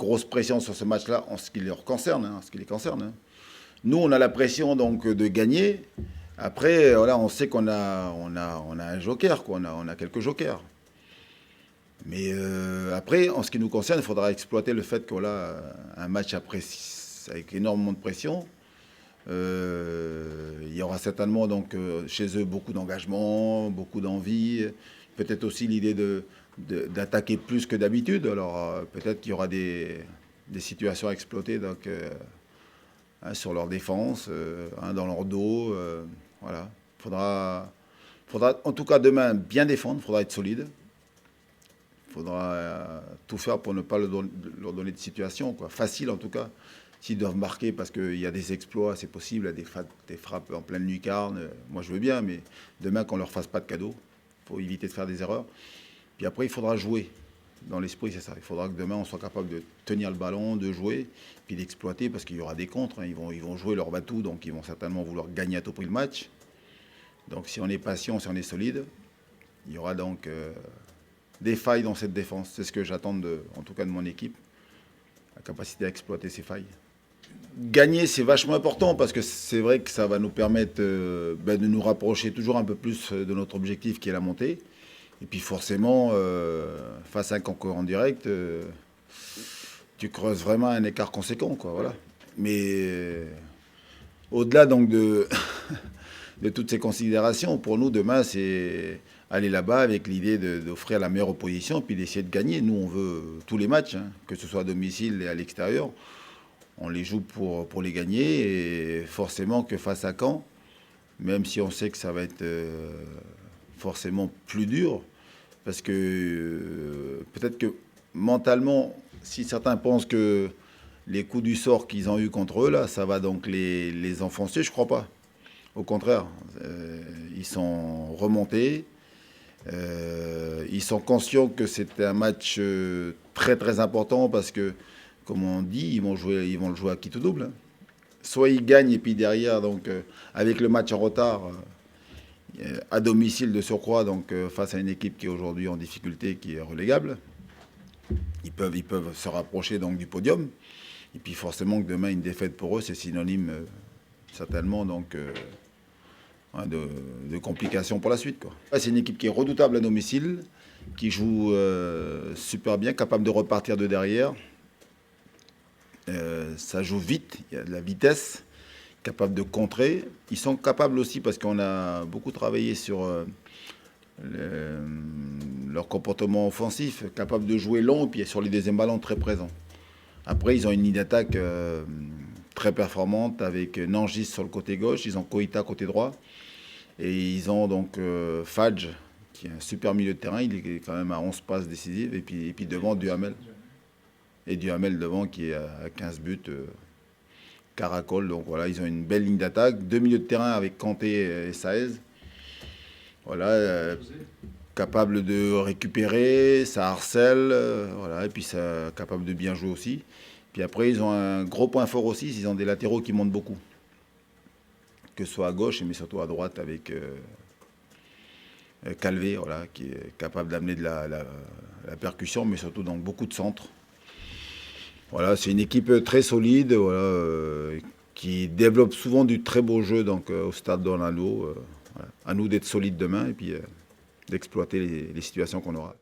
grosse pression sur ce match-là en ce qui leur concerne, en ce qui les concerne. Nous, on a la pression donc de gagner. Après, voilà, on sait qu'on a un joker, quoi. On a quelques jokers. Mais après, en ce qui nous concerne, il faudra exploiter le fait que voilà, un match avec énormément de pression. Il y aura certainement donc chez eux beaucoup d'engagement, beaucoup d'envie, peut-être aussi l'idée d'attaquer plus que d'habitude. Alors peut-être qu'il y aura des situations à exploiter donc, sur leur défense, dans leur dos. Voilà. Faudra en tout cas demain bien défendre, il faudra être solide. Il faudra tout faire pour ne pas leur donner de situation, quoi. Facile en tout cas. S'ils doivent marquer parce qu'il y a des exploits, c'est possible, il y a des frappes en pleine lucarne. Moi, je veux bien, mais demain, qu'on ne leur fasse pas de cadeaux. Il faut éviter de faire des erreurs. Puis après, il faudra jouer. Dans l'esprit, c'est ça. Il faudra que demain, on soit capable de tenir le ballon, de jouer, puis d'exploiter, parce qu'il y aura des contres. Ils vont jouer leur batou, donc ils vont certainement vouloir gagner à tout prix le match. Donc si on est patient, si on est solide, il y aura donc des failles dans cette défense. C'est ce que j'attends, en tout cas de mon équipe, la capacité à exploiter ces failles. Gagner, c'est vachement important parce que c'est vrai que ça va nous permettre de nous rapprocher toujours un peu plus de notre objectif qui est la montée. Et puis forcément, face à un concurrent direct, tu creuses vraiment un écart conséquent, quoi, voilà. Mais au-delà donc de toutes ces considérations, pour nous, demain, c'est aller là-bas avec l'idée d'offrir la meilleure opposition puis d'essayer de gagner. Nous, on veut tous les matchs, que ce soit à domicile et à l'extérieur. On les joue pour les gagner et forcément que face à Caen, même si on sait que ça va être forcément plus dur, parce que peut-être que mentalement, si certains pensent que les coups du sort qu'ils ont eu contre eux, là, ça va donc les enfoncer, je ne crois pas. Au contraire, ils sont remontés, ils sont conscients que c'était un match très très important parce que comme on dit, ils vont le jouer à quitte ou double. Soit ils gagnent et puis derrière, donc avec le match en retard, à domicile de surcroît, donc face à une équipe qui est aujourd'hui en difficulté, qui est relégable, ils peuvent se rapprocher donc du podium. Et puis forcément que demain une défaite pour eux, c'est synonyme certainement donc de complications pour la suite, quoi. C'est une équipe qui est redoutable à domicile, qui joue super bien, capable de repartir de derrière. Ça joue vite, il y a de la vitesse, capable de contrer. Ils sont capables aussi, parce qu'on a beaucoup travaillé sur leur comportement offensif, capables de jouer long, et puis sur les deuxièmes ballons très présents. Après, ils ont une ligne d'attaque très performante avec Nangis sur le côté gauche, ils ont Koïta côté droit, et ils ont donc Fadj, qui est un super milieu de terrain, il est quand même à 11 passes décisives, et puis devant Duhamel. Et Duhamel devant qui est à 15 buts, Caracol. Donc voilà, ils ont une belle ligne d'attaque. Deux milieux de terrain avec Kanté et Saez. Voilà, capable de récupérer, ça harcèle, voilà, et puis ça capable de bien jouer aussi. Puis après, ils ont un gros point fort aussi, ils ont des latéraux qui montent beaucoup. Que ce soit à gauche, mais surtout à droite avec Calvé, voilà, qui est capable d'amener de la percussion, mais surtout donc beaucoup de centres. Voilà, c'est une équipe très solide, voilà, qui développe souvent du très beau jeu donc, au stade d'Orlando. Voilà. À nous d'être solides demain et puis d'exploiter les situations qu'on aura.